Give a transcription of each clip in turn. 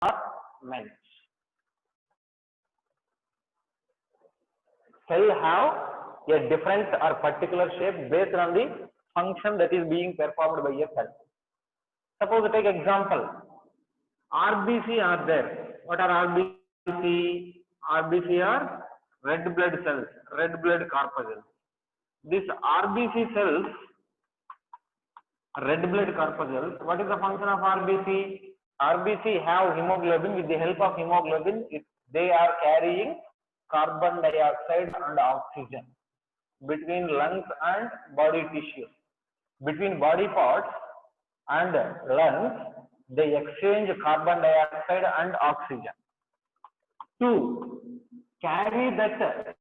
compartments. Cell have a different or particular shape based on the function that is being performed by a cell. Suppose take example, RBC are there. What are RBC? RBC are red blood cells, red blood corpuscles. This RBC cells, red blood corpuscles, what is the function of RBC? RBC have hemoglobin. With the help of hemoglobin, they are carrying carbon dioxide and oxygen between lungs and body tissue. Between body parts and lungs, they exchange carbon dioxide and oxygen. To carry that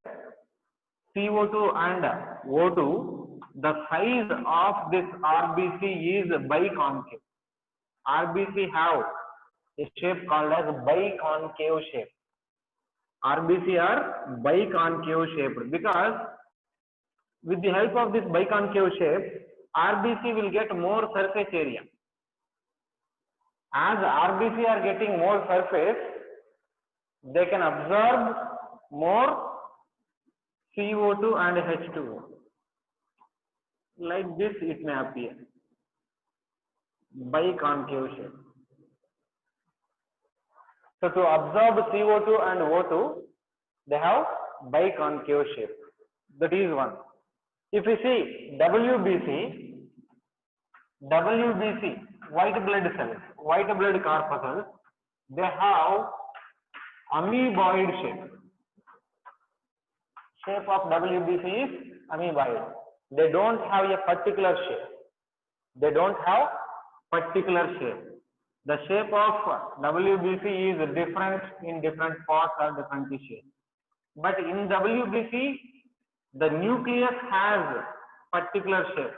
CO2 and O2, the size of this RBC is biconcave. RBC have a shape called as biconcave shape. RBC are biconcave shaped because with the help of this biconcave shape, RBC will get more surface area. As RBC are getting more surface, they can absorb more CO2 and H2O. Like this it may appear. Biconcave shape. So to absorb CO2 and O2, they have biconcave shape. That is one. If we see WBC, white blood cells, white blood corpuscles, they have amoeboid shape. Shape of WBC is amoeboid. They don't have a particular shape. They don't have particular shape. The shape of WBC is different in different parts or different tissues. But in WBC, the nucleus has particular shape.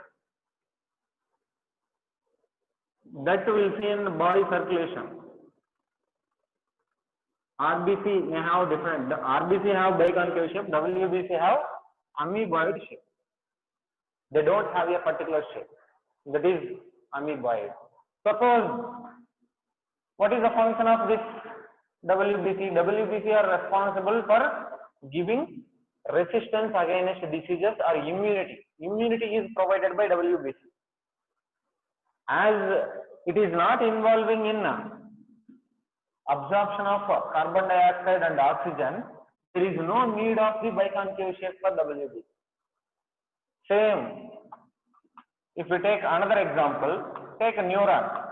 That we will see in the body circulation. RBC may have different. The RBC have biconcave shape. WBC have amoeboid shape. They don't have a particular shape. That is amoeboid. Suppose, what is the function of this WBC? WBC are responsible for giving resistance against diseases or immunity. Immunity is provided by WBC. As it is not involving in absorption of carbon dioxide and oxygen, there is no need of the biconcave shape for WBC. Same, if we take another example, take a neuron.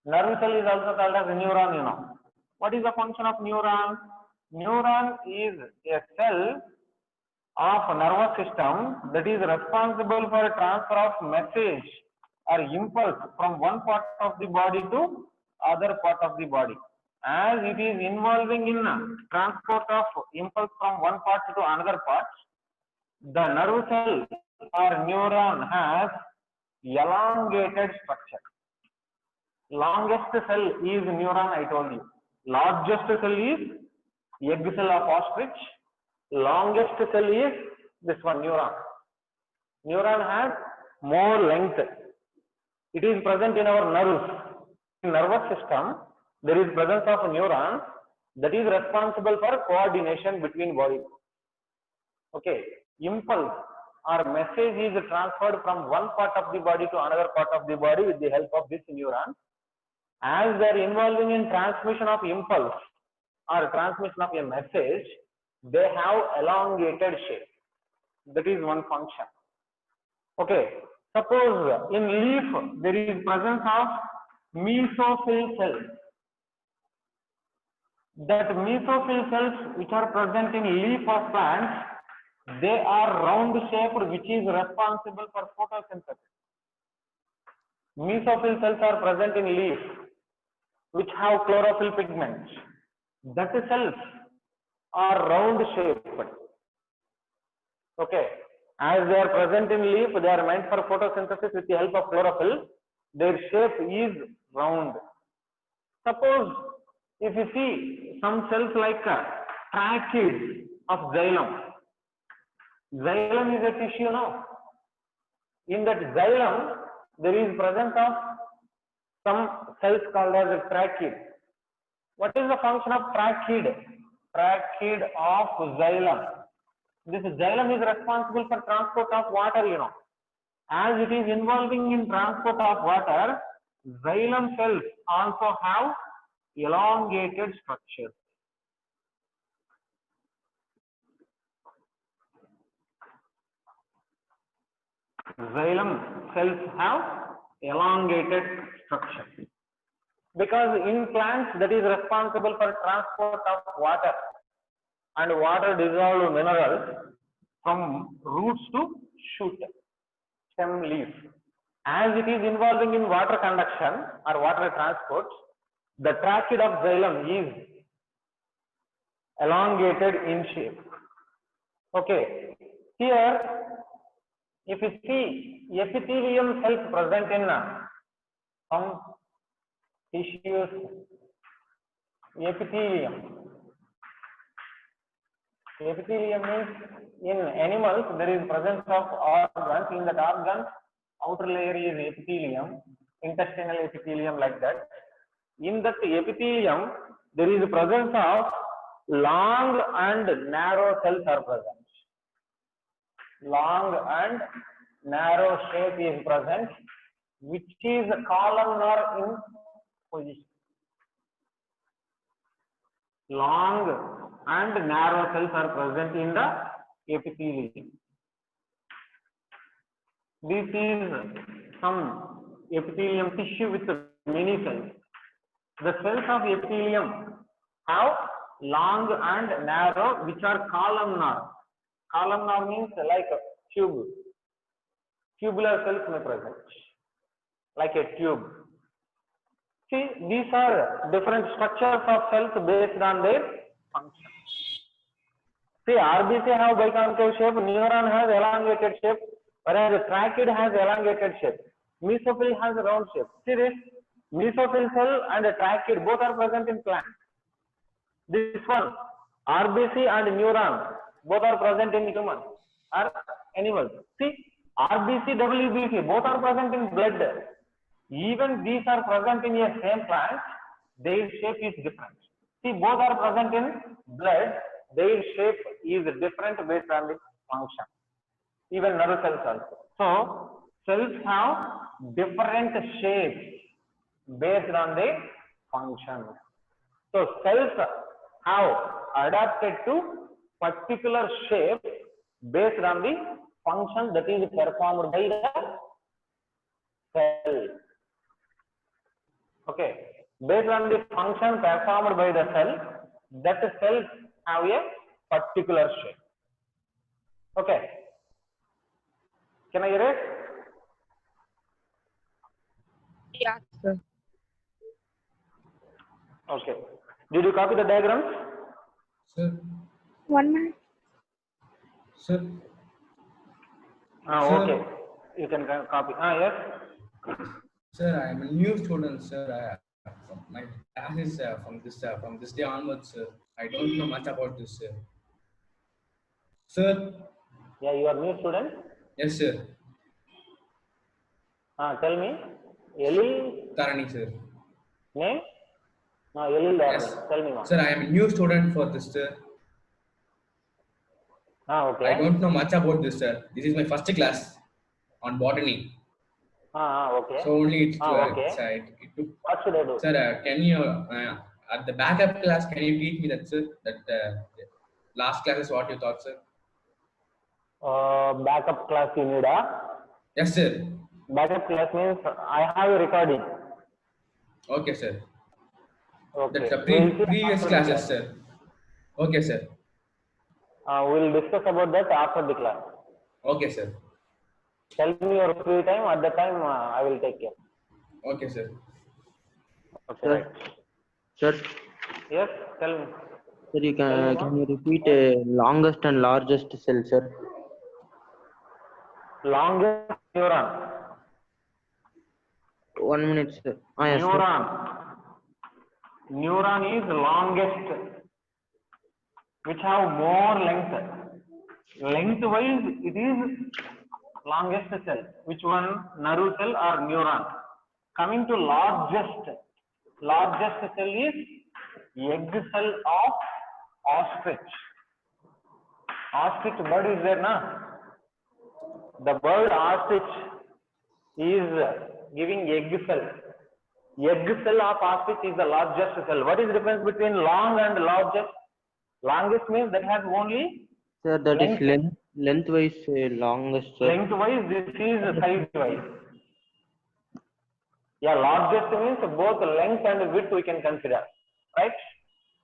Nerve cell is also called as a neuron, you know. What is the function of neuron? Neuron is a cell of nervous system that is responsible for transfer of message or impulse from one part of the body to other part of the body. As it is involving in transport of impulse from one part to another part, the nerve cell or neuron has elongated structure. Longest cell is neuron, I told you. Largest cell is egg cell of ostrich. Longest cell is this one, neuron. Neuron has more length. It is present in our nerves. In nervous system, there is presence of a neuron that is responsible for coordination between bodies. Okay, impulse or message is transferred from one part of the body to another part of the body with the help of this neuron. As they are involving in transmission of impulse or transmission of a message, they have elongated shape. That is one function. Okay, suppose in leaf there is presence of mesophyll cells. That mesophyll cells which are present in leaf of plants, they are round shaped, which is responsible for photosynthesis. Mesophyll cells are present in leaf which have chlorophyll pigments. That cells are round shaped. Okay, as they are present in leaf, they are meant for photosynthesis with the help of chlorophyll. Their shape is round. Suppose if you see some cells like tracheids of xylem. Xylem is a tissue now. In that xylem, there is presence of some cells called as a tracheids. What is the function of trachea? Trachea of xylem. This xylem is responsible for transport of water, you know. As it is involving in transport of water, xylem cells also have elongated structures. Xylem cells have elongated structure because in plants that is responsible for transport of water and water dissolved minerals from roots to shoot, stem, leaf. As it is involving in water conduction or water transport, the trachea of xylem is elongated in shape. Okay, here if you see epithelium cells present in some tissues, epithelium means in animals there is presence of organs. In that organs, outer layer is epithelium, intestinal epithelium, like that. In that epithelium there is presence of long and narrow cells are present. Long and narrow shape is present, which is columnar in position. Long and narrow cells are present in the epithelium. This is some epithelium tissue with many cells. The cells of epithelium have long and narrow, which are columnar. Columnar means like a tube. Tubular cells may present, like a tube. See, these are different structures of cells based on their function. See, RBC have biconcave shape, neuron has elongated shape, whereas trachea has elongated shape. Mesophyll has a round shape. See this? Mesophyll cell and trachea both are present in plants. This one, RBC and neuron, both are present in humans or animals. See, RBC, WBC, both are present in blood. Even these are present in a same plant, their shape is different. See, both are present in blood, their shape is different based on the function. Even nerve cells also. So, cells have different shapes based on their function. So, cells have adapted to particular shape based on the function that is performed by the cell. Okay, based on the function performed by the cell, that cells have a particular shape. Okay, can I erase? Yeah, sir. Okay, did you copy the diagrams? Sir, 1 minute. sir, Sir. Okay, you can copy. Yes. sir, I am a new student, sir. My class is from this day onwards, sir. I don't know much about this, sir. Sir, Yeah, you are new student. yes, sir. Tell me, Elil Tarani, sir. name? Elil Dharani. Yes. Tell me, ma'am. Sir, I am a new student for this, sir. Okay. I don't know much about this, sir. This is my first class on botany. Okay. So only Okay. it took. What should I do? Sir, can you at the backup class can you teach me that, sir? That last class is what you taught, sir? Backup class you need. Yes, sir. Backup class means I have a recording. Okay, sir. Okay. That's the We'll see previous after the classes, class. sir. Okay, sir. We'll discuss about that after the class. Okay, sir. Tell me your free time. At the time, I will take care. Okay, sir. Okay. Sir. Right. Sir, Yes. Tell me. sir, you Tell me, can you repeat longest and largest cell, sir? Longest neuron. 1 minute, sir. Yes, sir. Neuron. Neuron is longest, which have more length. Lengthwise, it is longest cell. Which one? Nerve cell or neuron? Coming to largest cell is egg cell of ostrich. Ostrich bird is there, na? The bird ostrich is giving egg cell. Egg cell of ostrich is the largest cell. What is the difference between long and largest? Longest means that has only Sir, that is length. lengthwise longest, sir. Lengthwise, this is size-wise. Yeah, largest means both length and width we can consider, right?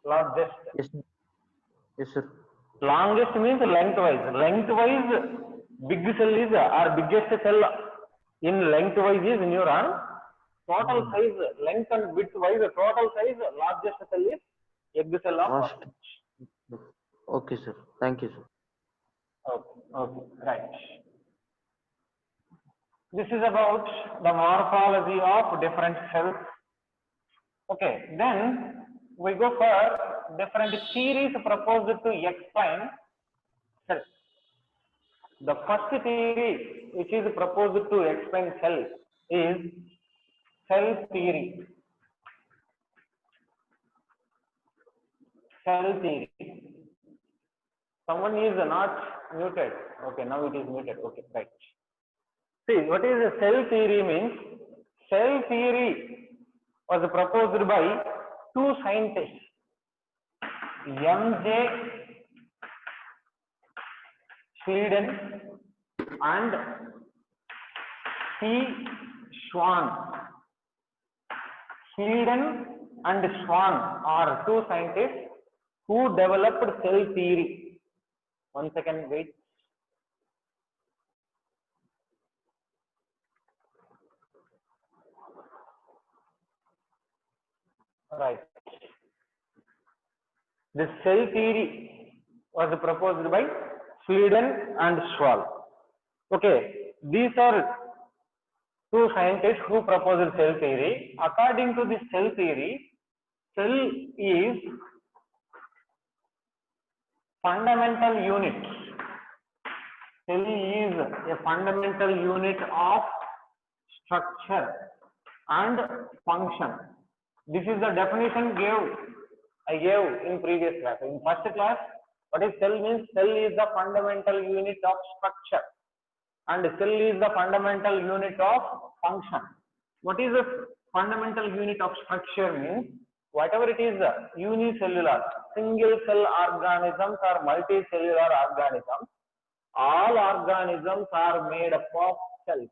Largest. Yes, sir. Yes, sir. Longest means lengthwise. Lengthwise, big cell is or biggest cell in lengthwise is neuron. Total size, length and width wise, total size, largest cell is egg cell of ostrich. Okay, sir. Thank you, sir. Okay, right. This is about the morphology of different cells. Okay, then we go for different theories proposed to explain cells. The first theory which is proposed to explain cells is cell theory. Cell theory. Someone is not muted. Okay, now it is muted. Okay, right. See, what is a cell theory means? Cell theory was proposed by two scientists, M.J. Schleiden and C. Schwann. Schleiden and Schwann are two scientists who developed cell theory. 1 second, wait. Right. The cell theory was proposed by Schleiden and Schwann. Okay, these are two scientists who proposed cell theory. According to this cell theory, cell is fundamental unit. Cell is a fundamental unit of structure and function. This is the definition I gave in previous class. In first class, what is cell means? Cell is the fundamental unit of structure and cell is the fundamental unit of function. What is the fundamental unit of structure means? Whatever it is, unicellular, single cell organisms or multicellular organisms, all organisms are made up of cells.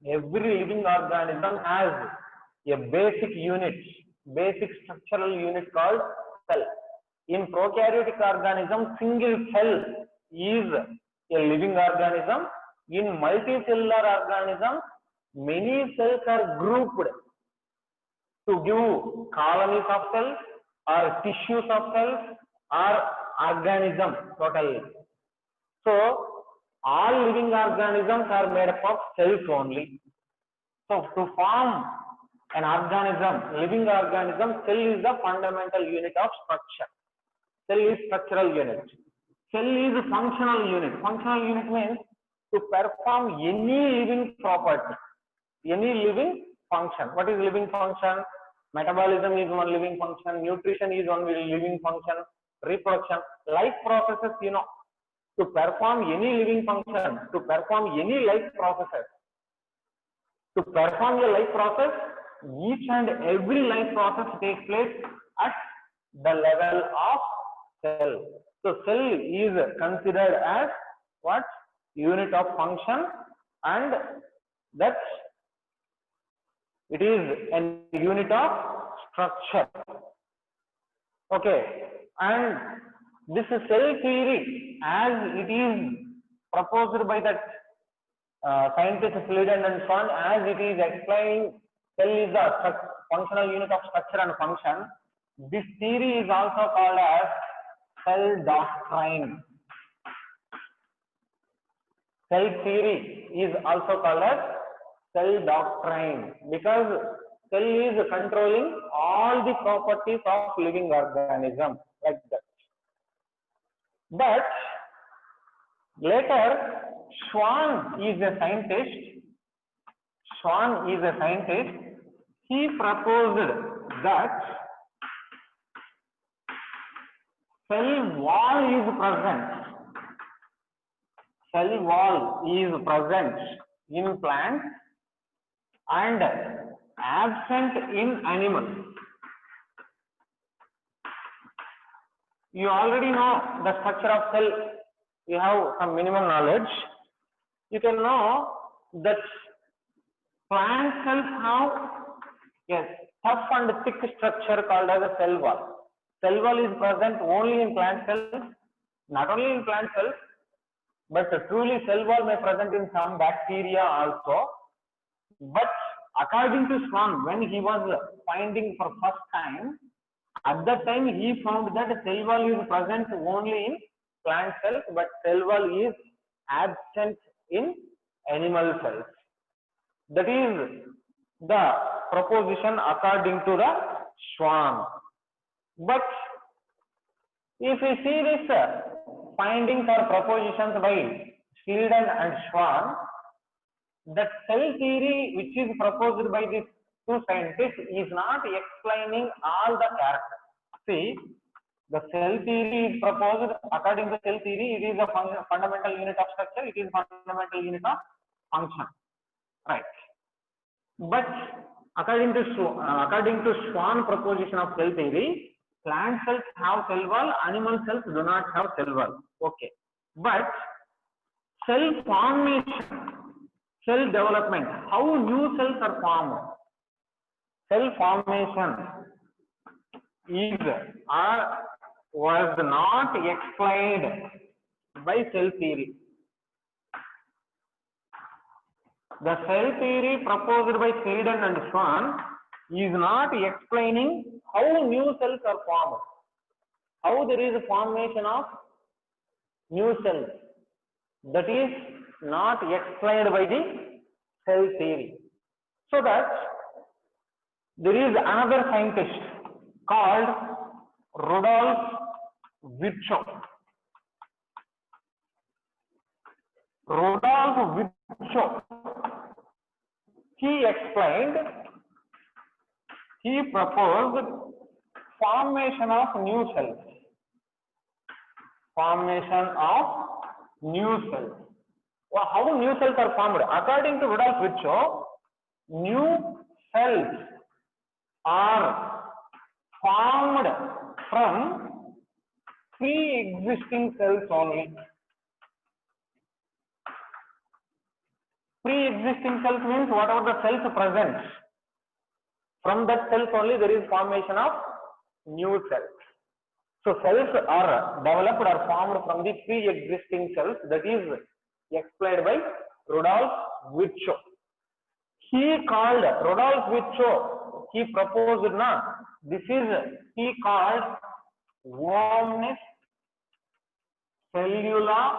Every living organism has a basic unit, basic structural unit called cell. In prokaryotic organism, single cell is a living organism. In multicellular organism, many cells are grouped to give colonies of cells or tissues of cells or organism totally. So, all living organisms are made up of cells only. So, to form an organism, living organism, cell is the fundamental unit of structure. Cell is structural unit. Cell is a functional unit. Functional unit means to perform any living property, any living function. What is living function? Metabolism is one living function. Nutrition is one living function. Reproduction, life processes, to perform any living function, to perform any life processes. To perform a life process, each and every life process takes place at the level of cell. So cell is considered as what? Unit of function, and that it is a unit of structure. Okay, and this cell theory, as it is proposed by that scientist Schleiden and Schwann, as it is explaining cell is the functional unit of structure and function. This theory is also called as cell doctrine. Cell theory is also called as cell doctrine because cell is controlling all the properties of living organism like that. But later, Schwann is a scientist. Schwann is a scientist. He proposed that cell wall is present. Cell wall is present in plants and absent in animals. You already know the structure of cell. You have some minimum knowledge. You can know that plant cells have a tough and thick structure called as a cell wall. Cell wall is present only in plant cells, not only in plant cells, but truly cell wall may present in some bacteria also. But according to Schwann, when he was finding for first time, at that time he found that cell wall is present only in plant cells, but cell wall is absent in animal cells. That is the proposition according to the Schwann. But if we see this findings or propositions by Schleiden and Schwann, the cell theory which is proposed by these two scientists is not explaining all the characters. See, the cell theory is proposed. According to cell theory, it is a fundamental unit of structure, it is fundamental unit of function, right? But according to Schwann proposition of cell theory, plant cells have cell wall, animal cells do not have cell wall. Okay, but cell formation, cell development, how new cells are formed, cell formation is was not explained by cell theory. The cell theory proposed by Schleiden and Schwann is not explaining how new cells are formed, how there is a formation of new cells. That is not explained by the cell theory. So that there is another scientist called Rudolf Virchow. Rudolf Virchow, he explained, he proposed formation of new cells. Formation of new cells. Well, how new cells are formed? According to Rudolf Virchow, new cells are formed from pre-existing cells only. Pre-existing cells means whatever the cells present, from that cells only there is formation of new cells. So cells are developed or formed from the pre-existing cells. That is explained by Rudolf Virchow. Rudolf Virchow, he proposed he called Omnis Cellula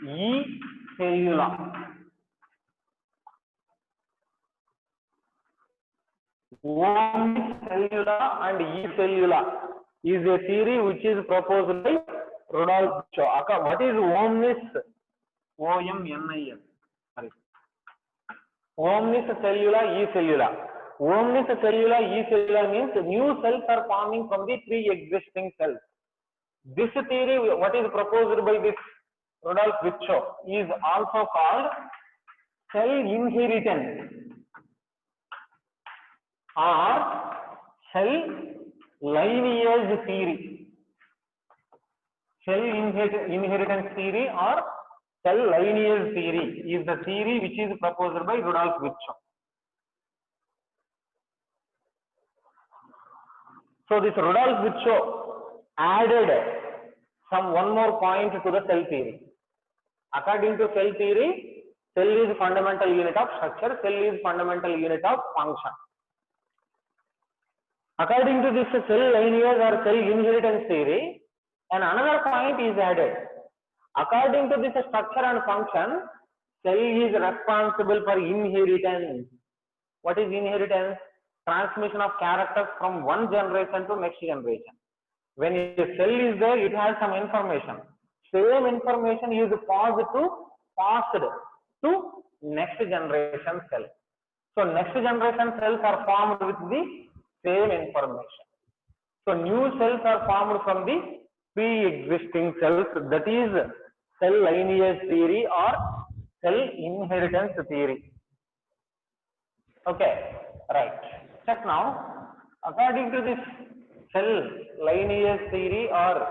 E Cellula. Omnis Cellula and E Cellula is a theory which is proposed by Rudolf Virchow. What is Omnis? O-M-N-I-S. Sorry. Omnis Cellula E Cellula. Omnis Cellula E Cellula means new cells are forming from the pre-existing cells. This theory, what is proposed by this Rudolf Virchow, is also called cell inheritance or cell lineage theory. Cell inheritance theory or cell lineage theory is the theory which is proposed by Rudolf Virchow. So this Rudolf Virchow added one more point to the cell theory. According to cell theory, cell is fundamental unit of structure, cell is fundamental unit of function. According to this cell lineage or cell inheritance theory, and another point is added. According to this structure and function, cell is responsible for inheritance. What is inheritance? Transmission of characters from one generation to next generation. When a cell is there, it has some information. Same information is passed to next generation cell. So next generation cells are formed with the same information. So new cells are formed from the pre-existing cells, that is cell lineage theory or cell inheritance theory. Okay, right. Check now. According to this cell lineage theory or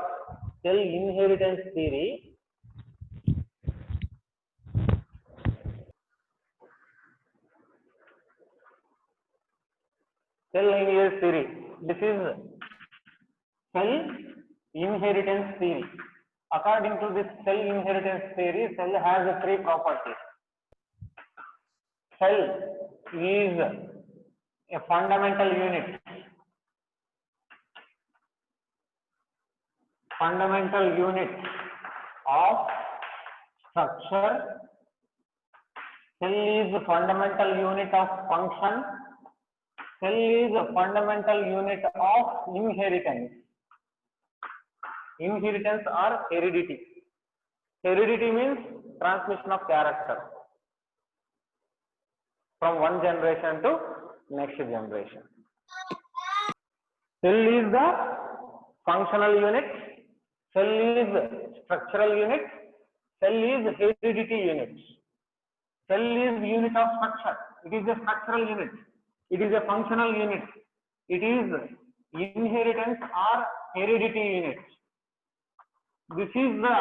cell inheritance theory, cell lineage theory, this is cell inheritance theory. According to this cell inheritance theory, cell has three properties. Cell is a fundamental unit. Fundamental unit of structure. Cell is a fundamental unit of function. Cell is a fundamental unit of inheritance. Inheritance or heredity. Heredity means transmission of character from one generation to next generation. Cell is the functional unit. Cell is structural unit. Cell is heredity unit. Cell is unit of structure. It is a structural unit. It is a functional unit. It is inheritance or heredity unit. This is the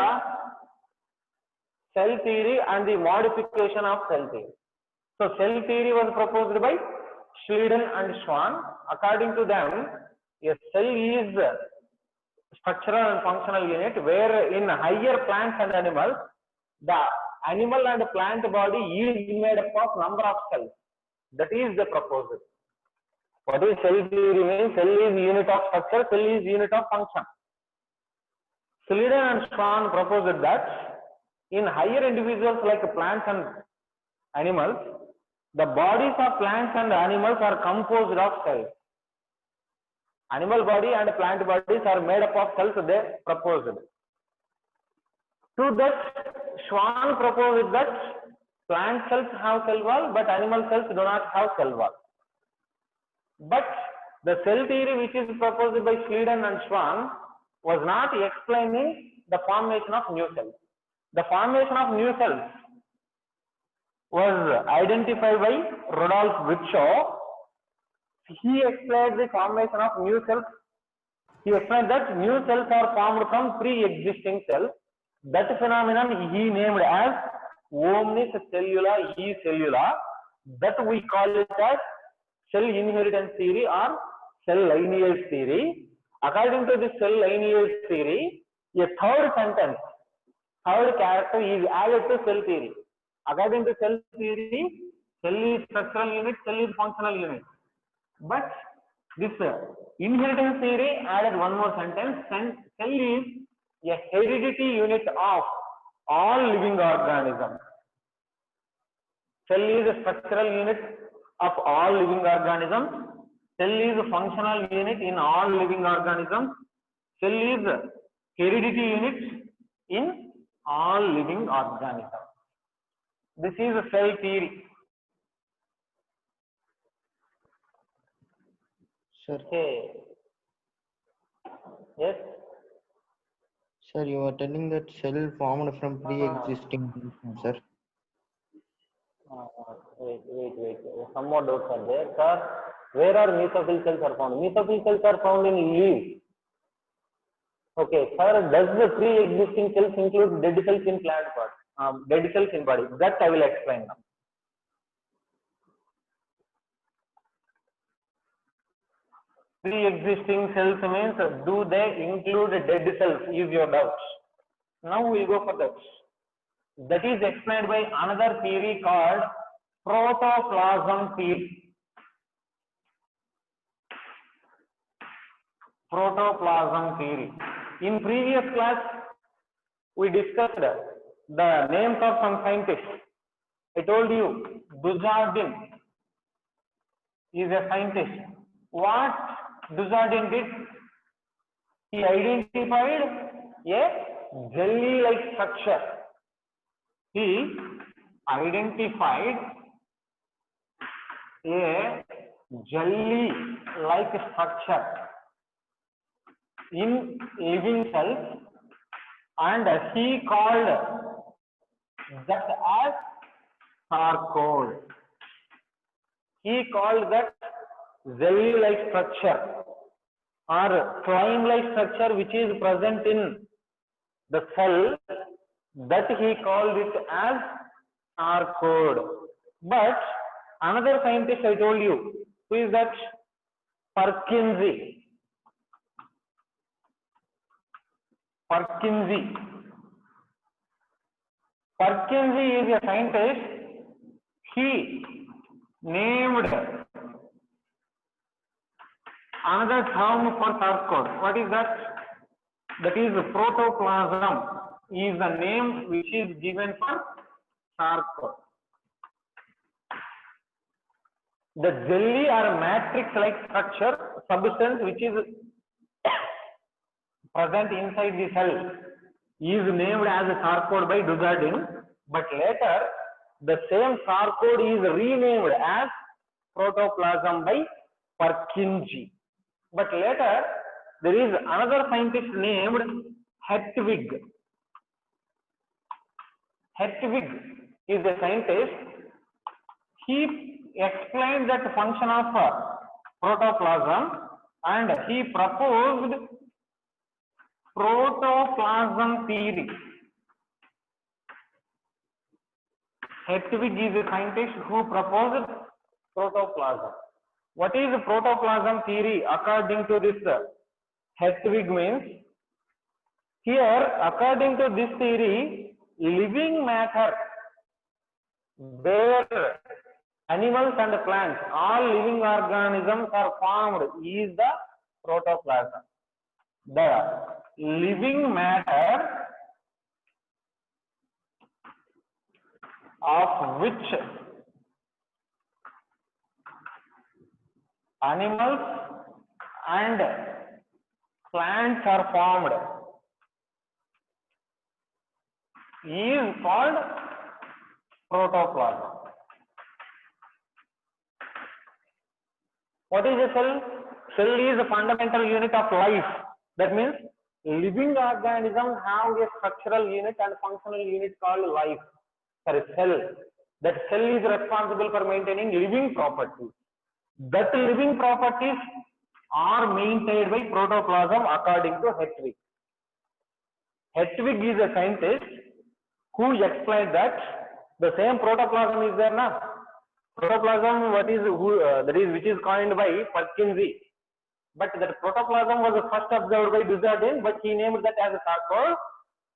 cell theory and the modification of cell theory. So cell theory was proposed by Schleiden and Schwann. According to them, a cell is structural and functional unit where in higher plants and animals, the animal and plant body is made up of number of cells. That is the proposal. What is cell theory means? Cell is unit of structure, cell is unit of function. Schleiden and Schwann proposed that in higher individuals like plants and animals, the bodies of plants and animals are composed of cells. Animal body and plant bodies are made up of cells, they proposed. To that, Schwann proposed that plant cells have cell wall, but animal cells do not have cell wall. But the cell theory which is proposed by Schleiden and Schwann was not explaining the formation of new cells. The formation of new cells was identified by Rudolf Virchow. He explained the formation of new cells. He explained that new cells are formed from pre-existing cells. That phenomenon he named as omnicellula e cellula. That we call it as cell inheritance theory or cell lineage theory. According to this cell lineage theory, a third sentence, third character is added to cell theory. According to cell theory, cell is structural unit, cell is functional unit. But this inheritance theory added one more sentence. Cell is a heredity unit of all living organisms. Cell is a structural unit of all living organisms. Cell is a functional unit in all living organisms. Cell is a heredity unit in all living organisms. This is a cell theory. Sir, Okay. Yes. sir, you are telling that cell formed from pre-existing cells, sir. Wait. Some more doubts are there, sir. Where are mesophyll cells are found? Mesophyll cells are found in leaves. Okay, sir. Does the pre-existing cells include dead cells in plant body? Dead cells in body. That I will explain now. Pre-existing cells means, do they include dead cells? Is your doubt. Now we will go for that. That is explained by another theory called protoplasm theory. Protoplasm theory. In previous class, we discussed the names of some scientists. I told you, Dujardin is a scientist. What Dujardin did? He identified a jelly-like structure. He identified a jelly-like structure in living cells, and he called that as sarcode. He called that jelly-like structure or slime-like structure which is present in the cell, that he called it as sarcode. But another scientist I told you, who is that? Purkinje. Purkinje. Purkinje is a scientist. He named another term for sarcode. What is that? That is protoplasm is the name which is given for sarcode. The jelly or matrix-like structure substance which is present inside the cell is named as a sarcode by Dujardin, but later the same sarcode is renamed as protoplasm by Purkinje. But later there is another scientist named Hertwig. Hertwig is a scientist. He explained that function of protoplasm, and he proposed protoplasm theory. Hertwig is a scientist who proposed protoplasm. What is protoplasm theory according to this Hertwig means? Here, according to this theory, living matter, where animals and plants, all living organisms are formed, is the protoplasm. The living matter of which animals and plants are formed is called protoplasm. What is a cell? Cell is a fundamental unit of life. That means living organisms have a structural unit and functional unit called life. Sorry, cell. That cell is responsible for maintaining living properties. That living properties are maintained by protoplasm according to Hertwig. Hertwig is a scientist who explained that the same protoplasm is there now. Protoplasm, that is which is coined by Purkinje. But that protoplasm was first observed by Dujardin, but he named that as a sarcode.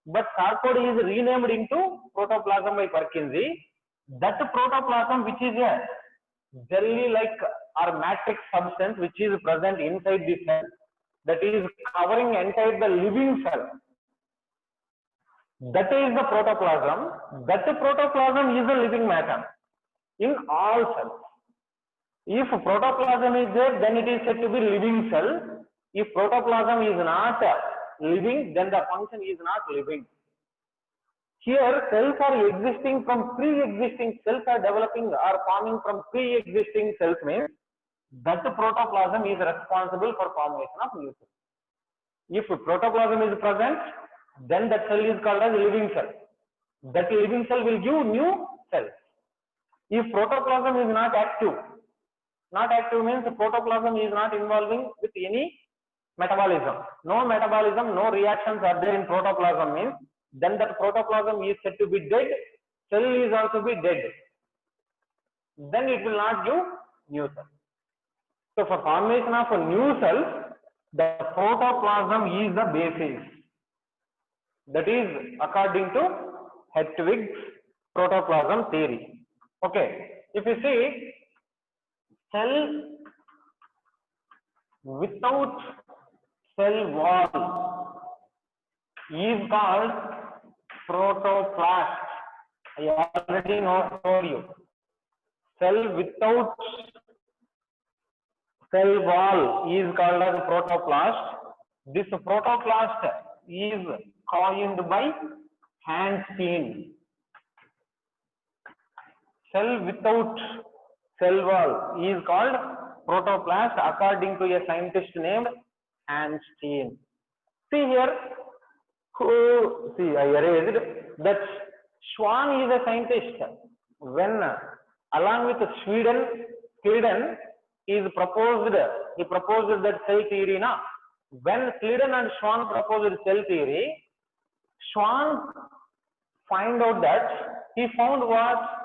But sarcode is renamed into protoplasm by Purkinje. That protoplasm, which is a jelly-like or matrix substance which is present inside the cell, that is covering entire the living cell. That is the protoplasm. That protoplasm is a living matter in all cells. If protoplasm is there, then it is said to be living cell. If protoplasm is not living, then the function is not living. Here, cells are existing from pre-existing, cells are developing or forming from pre-existing cells, means that protoplasm is responsible for formation of new cells. If protoplasm is present, then that cell is called as living cell. That living cell will give new cells. If protoplasm is not active means the protoplasm is not involving with any metabolism. No metabolism, no reactions are there in protoplasm means then that protoplasm is said to be dead, cell is also be dead. Then it will not give new cells. So for formation of a new cell, the protoplasm is the basis. That is according to Hertwig's protoplasm theory. Okay, if you see, cell without cell wall is called protoplast. I already told you. Cell without cell wall is called as protoplast. This protoplast is coined by Hansteen. Cell without cell wall is called protoplast according to a scientist named Hansteen. See here, I erased that Schwann is a scientist. When along with Schleiden he proposed that cell theory. When Schleiden and Schwann proposed cell theory, Schwann he found what